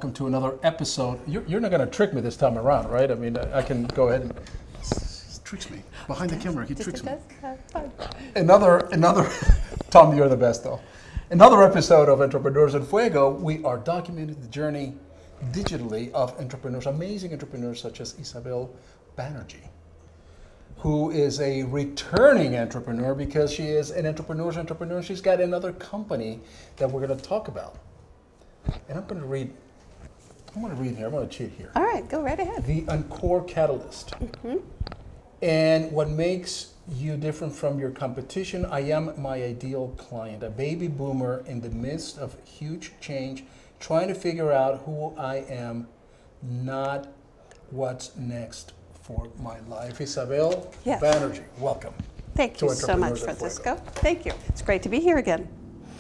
welcome to another episode. You're not going to trick me this time around, right? I mean, I can go ahead and... He tricks me. Behind the camera, he tricks me. Another, Tom, you're the best though. Another episode of Entrepreneurs in Fuego. We are documenting the journey digitally of entrepreneurs, amazing entrepreneurs such as Isabel Banerjee, who is a returning entrepreneur because she is an entrepreneur's entrepreneur. She's got another company that we're going to talk about. And I'm going to read here. I'm going to cheat here. All right, go right ahead. The Encore catalyst. Mm-hmm. And what makes you different from your competition? I am my ideal client, a baby boomer in the midst of huge change, trying to figure out who I am, not what's next for my life. Isabel Banerjee, welcome. Thank you so much, Francisco. Thank you. It's great to be here again.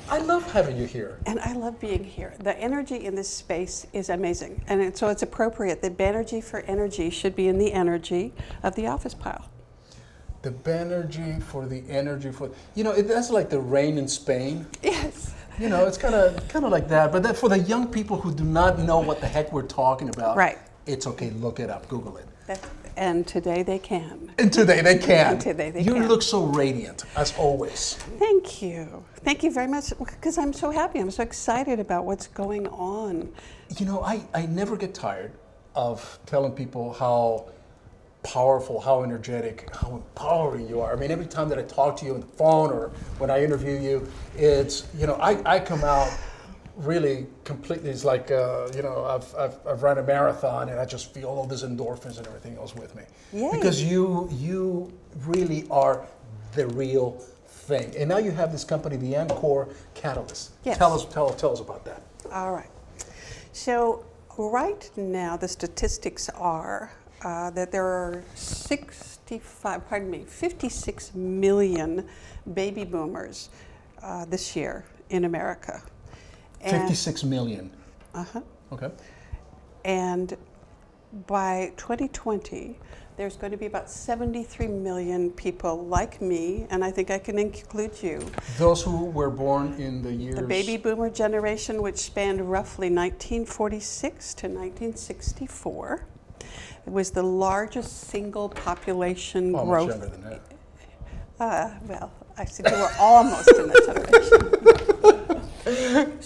I love having you here. And I love being here. The energy in this space is amazing. And so it's appropriate that Banerjee for energy should be in the energy of the office pile. The Banerjee for the energy for, that's like the rain in Spain. Yes. It's kind of like that. But for the young people who do not know what the heck we're talking about, right. It's okay, look it up, Google it. And today they can. And today they can. And today they can. You look so radiant, as always. Thank you. Thank you very much, because I'm so happy. I'm so excited about what's going on. I never get tired of telling people how powerful, how energetic, how empowering you are. I mean, every time that I talk to you on the phone or when I interview you, it's, I come out really completely, it's like, I've run a marathon and I just feel all these endorphins and everything else with me. Yay. Because you really are the real thing. And now you have this company, the Encore Catalyst. Yes. Tell us about that. All right. So right now the statistics are that there are 56 million baby boomers this year in America. 56 million. Uh-huh. Okay. And by 2020, there's going to be about 73 million people like me, and I think I can include you. Those who were born in the years... The baby boomer generation, which spanned roughly 1946 to 1964. It was the largest single population growth. Much younger than that. Well, I said you were almost in that generation.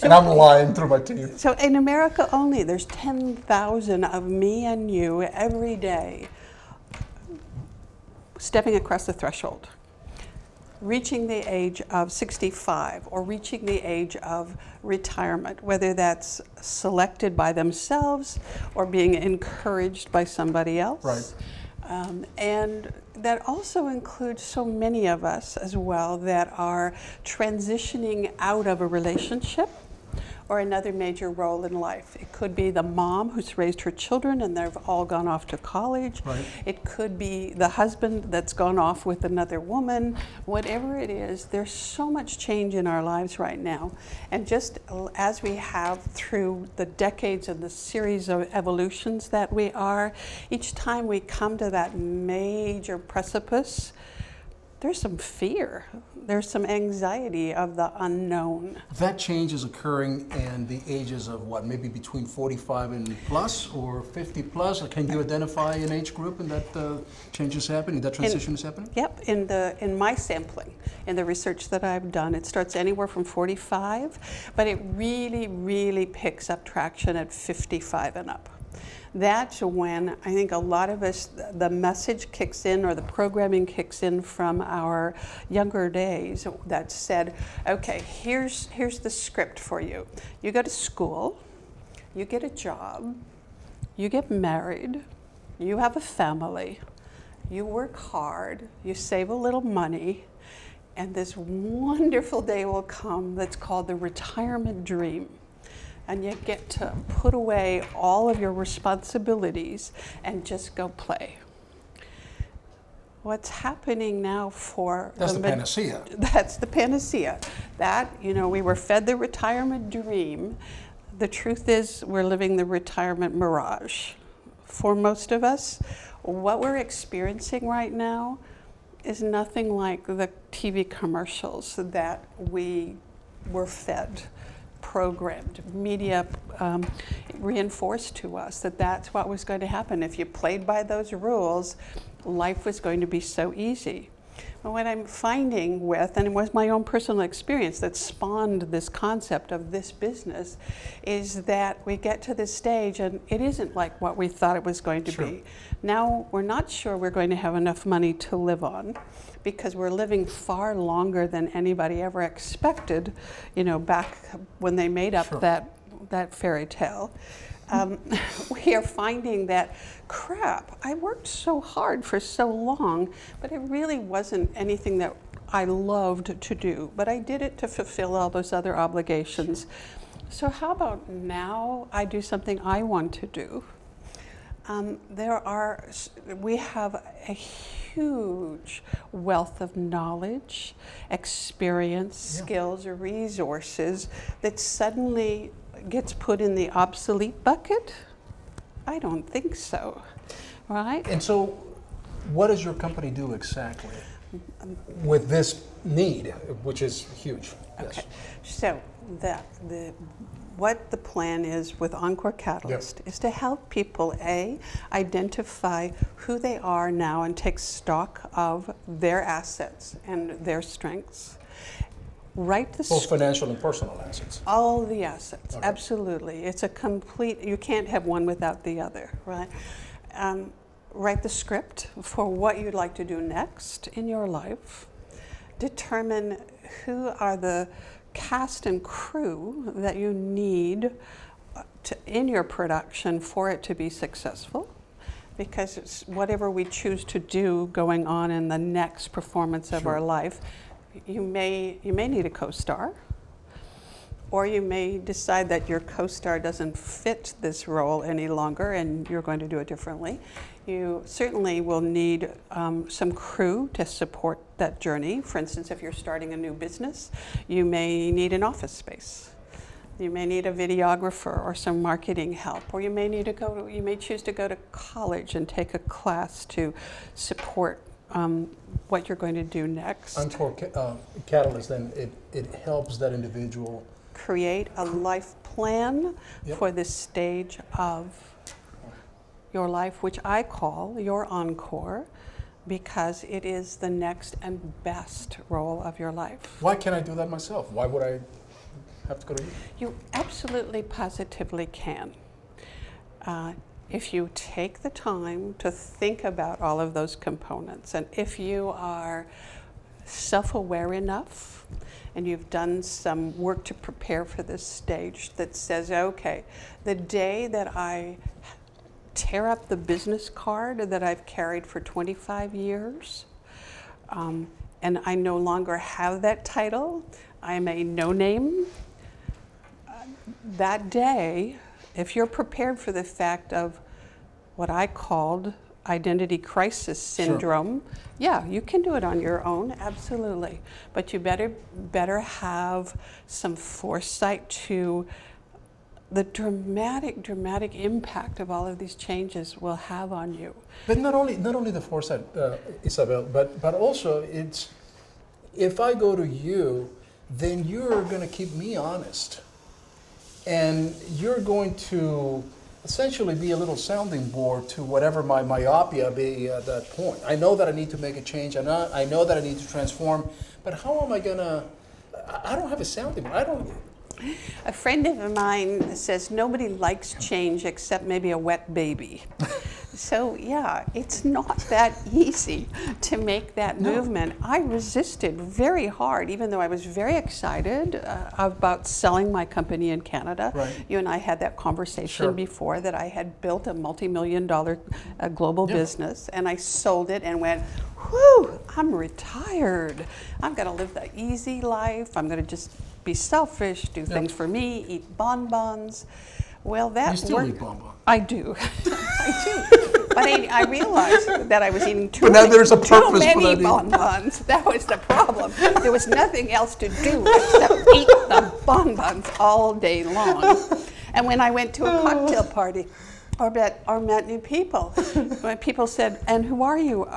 And I'm lying through my teeth. So in America only, there's 10,000 of me and you every day stepping across the threshold, reaching the age of 65 or reaching the age of retirement, whether that's selected by themselves or being encouraged by somebody else. Right. And that also includes so many of us as well that are transitioning out of a relationship or another major role in life. It could be the mom who's raised her children and they've all gone off to college. Right. It could be the husband that's gone off with another woman. Whatever it is, there's so much change in our lives right now. And just as we have through the decades and the series of evolutions that we are, each time we come to that major precipice, there's some fear. There's some anxiety of the unknown. That change is occurring in the ages of what, maybe between 45 and plus or 50 plus? Can you identify an age group and that change is happening, that transition is happening? Yep, in my sampling, in the research that I've done, it starts anywhere from 45, but it really, really picks up traction at 55 and up. That's when I think a lot of us, the message kicks in or the programming kicks in from our younger days that said, okay, here's the script for you. You go to school, you get a job, you get married, you have a family, you work hard, you save a little money, and this wonderful day will come that's called the retirement dream. And you get to put away all of your responsibilities and just go play. What's happening now for... That's the panacea. That's the panacea. That, we were fed the retirement dream. The truth is we're living the retirement mirage. For most of us, what we're experiencing right now is nothing like the TV commercials that we were fed. Programmed, media reinforced to us that that's what was going to happen. If you played by those rules, life was going to be so easy. But what I'm finding with, and it was my own personal experience that spawned this concept of this business, is that we get to this stage and it isn't like what we thought it was going to be. Now we're not sure we're going to have enough money to live on, because we're living far longer than anybody ever expected, you know, back when they made up that fairy tale. We are finding that, crap, I worked so hard for so long, but it really wasn't anything that I loved to do, but I did it to fulfill all those other obligations. So how about now I do something I want to do? We have a huge wealth of knowledge, experience, skills, or resources that suddenly gets put in the obsolete bucket? I don't think so, right? And so what does your company do exactly with this need, which is huge? Okay, so what the plan is with Encore Catalyst is to help people, A, identify who they are now and take stock of their assets and their strengths. Both financial and personal assets. All the assets, absolutely. It's a complete, you can't have one without the other, right? Write the script for what you'd like to do next in your life. Determine who are the cast and crew that you need in your production for it to be successful. Because it's whatever we choose to do going on in the next performance of our life, you may need a co-star, or you may decide that your co-star doesn't fit this role any longer and you're going to do it differently. You certainly will need some crew to support that journey. For instance, if you're starting a new business, you may need an office space. You may need a videographer or some marketing help, or you may choose to go to college and take a class to support what you're going to do next. Encore Catalyst, then it helps that individual create a life plan for this stage of your life, which I call your encore, because it is the next and best role of your life. Why can't I do that myself? Why would I have to go to you? You absolutely, positively can. If you take the time to think about all of those components, and if you are self-aware enough and you've done some work to prepare for this stage that says, okay, the day that I tear up the business card that I've carried for 25 years, and I no longer have that title, I'm a no-name, that day, if you're prepared for the fact of what I called identity crisis syndrome, yeah, you can do it on your own, absolutely. But you better have some foresight to the dramatic impact of all of these changes will have on you. But not only the foresight, Isabel, but also it's, if I go to you, then you're going to keep me honest. And you're going to essentially be a little sounding board to whatever my myopia be at that point. I know that I need to make a change, and I know that I need to transform, but how am I going to, I don't have a sounding board. A friend of mine says nobody likes change except maybe a wet baby. So yeah, it's not that easy to make that movement. I resisted very hard, even though I was very excited about selling my company in Canada. You and I had that conversation before, that I had built a multi-million-dollar global business, and I sold it and went, whew, I'm retired. I'm going to live the easy life. I'm going to just be selfish, do things for me, eat bonbons. Well, that you still eat bonbons. I do. I do. But I realized that I was eating too many bonbons. That was the problem. There was nothing else to do except eat the bonbons all day long. And when I went to a cocktail party or met new people, when people said, "And who are you?"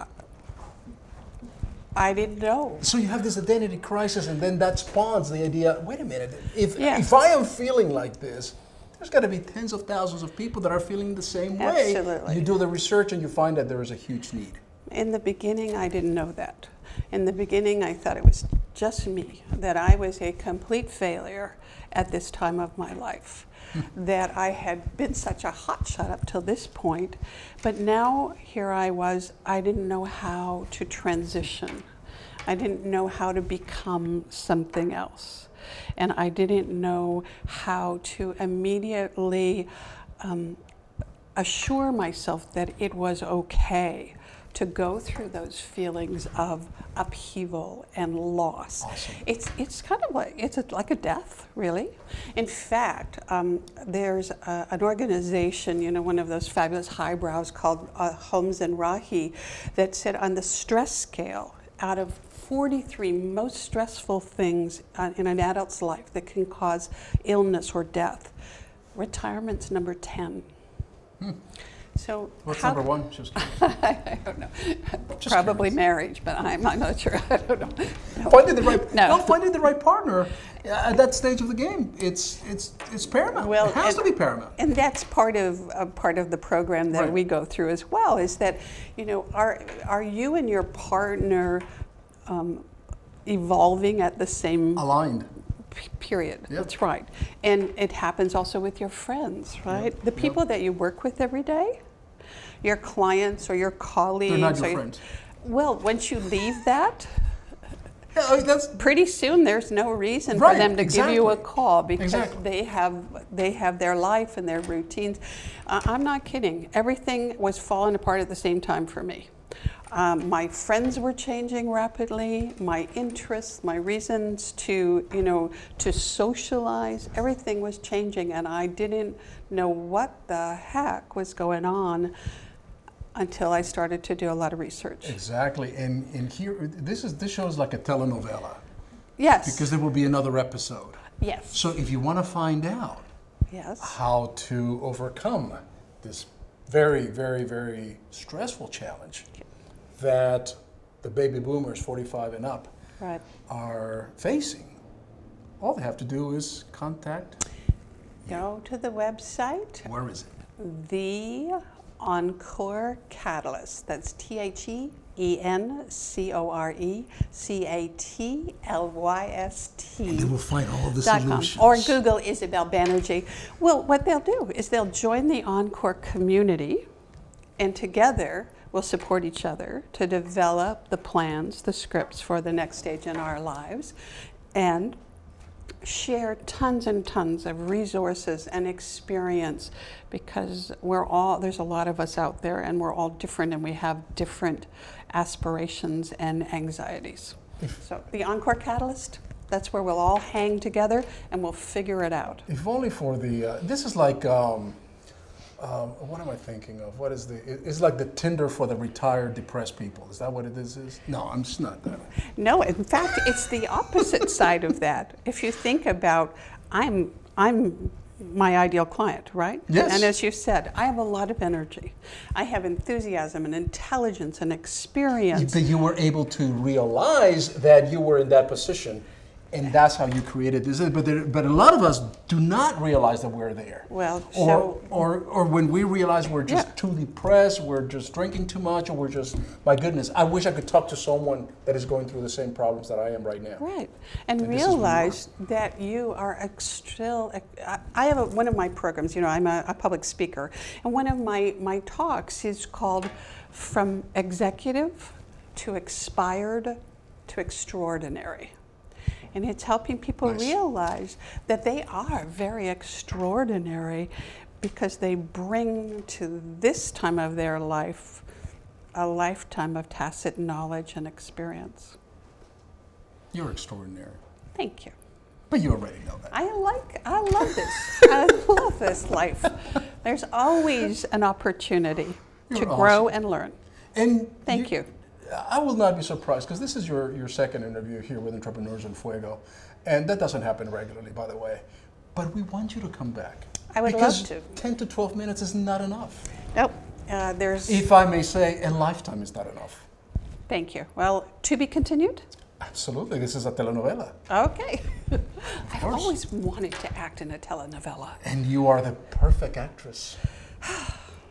I didn't know. So you have this identity crisis, and then that spawns the idea, wait a minute, if I am feeling like this, there's got to be tens of thousands of people that are feeling the same way. Absolutely. You do the research and you find that there is a huge need. In the beginning, I didn't know that. In the beginning, I thought it was just me, that I was a complete failure at this time of my life, that I had been such a hotshot up till this point. But now here I was, I didn't know how to transition. I didn't know how to become something else. And I didn't know how to immediately assure myself that it was okay to go through those feelings of upheaval and loss. Awesome. It's kind of like a death, really. In fact, there's an organization, you know, one of those fabulous highbrows called Holmes and Rahi, that said on the stress scale, out of 43 most stressful things in an adult's life that can cause illness or death, retirement's number 10. So what's number one? Just I don't know. Just Probably curious. Marriage, but I'm not sure. I don't know. No. Finding the right, No. well, finding the right partner at that stage of the game, it's paramount. Well, it has to be paramount. And that's part of the program that Right. we go through as well. Is that, you know, are you and your partner evolving at the same Aligned. period? Yep. That's right. And it happens also with your friends, right? Yep. The people that you work with every day, your clients or your colleagues. They're not or your friends. Well, once you leave that, Yeah, I mean, that's pretty soon there's no reason Right, for them to give you a exactly. call because Exactly. they have their life and their routines. I'm not kidding. Everything was falling apart at the same time for me. My friends were changing rapidly. My interests, my reasons to, you know, to socialize, everything was changing, and I didn't know what the heck was going on until I started to do a lot of research. exactly. And here, this shows like a telenovela Yes. because there will be another episode. Yes. So if you want to find out Yes. how to overcome this very, very, very stressful challenge that the baby boomers 45 and up Right. are facing, all they have to do is contact. Go to the website, Where is it? the Encore Catalyst. That's THENCORE And they will find all the .com. solutions. Or Google Isabel Banerjee. Well, what they'll do is they'll join the Encore community, and together we'll support each other to develop the plans, the scripts for the next stage in our lives, and share tons and tons of resources and experience, because there's a lot of us out there, and we're all different, and we have different aspirations and anxieties. So the Encore Catalyst, that's where we'll all hang together and we'll figure it out. If only for the, this is like, what am I thinking of? What is it's like the Tinder for the retired depressed people. Is that what it is? No, I'm just not that. No, in fact, it's the opposite side of that. If you think about, I'm my ideal client, right? Yes. And as you said, I have a lot of energy. I have enthusiasm and intelligence and experience. But you were able to realize that you were in that position, and that's how you created this. But a lot of us do not realize that we're there. Well, or when we realize we're just too depressed, we're just drinking too much, or we're just, my goodness, I wish I could talk to someone that is going through the same problems that I am right now. Right, and this is where you realize that you are still, I have one of my programs, you know, I'm a public speaker, and one of my talks is called From Executive to Expired to Extraordinary. And it's helping people realize that they are very extraordinary because they bring to this time of their life a lifetime of tacit knowledge and experience. You're extraordinary. Thank you. But you already know that. I love this. I love this life. There's always an opportunity to grow and learn. And Thank you. I will not be surprised, because this is your second interview here with Entrepreneurs in Fuego, and that doesn't happen regularly, by the way. But we want you to come back. I would love to. 10 to 12 minutes is not enough. Nope. There's. If I may say, a lifetime is not enough. Thank you. Well, to be continued. Absolutely. This is a telenovela. Okay. I've always wanted to act in a telenovela. And you are the perfect actress.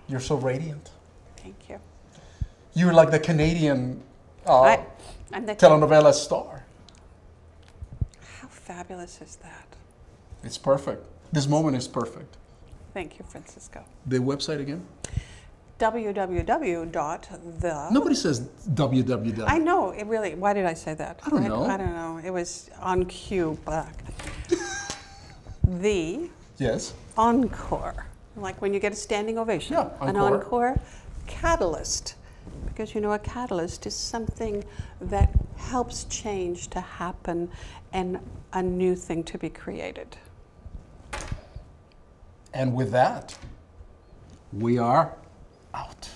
You're so radiant. Thank you. You're like the Canadian I'm the telenovela star. How fabulous is that? It's perfect. This moment is perfect. Thank you, Francisco. The website again? www.the... Nobody says www. I know, it really, why did I say that? I don't know. I don't know. It was on cue back. The Yes. Encore. Like when you get a standing ovation. Yeah, An encore. encore catalyst. Because you know, a catalyst is something that helps change to happen and a new thing to be created. And with that, we are out.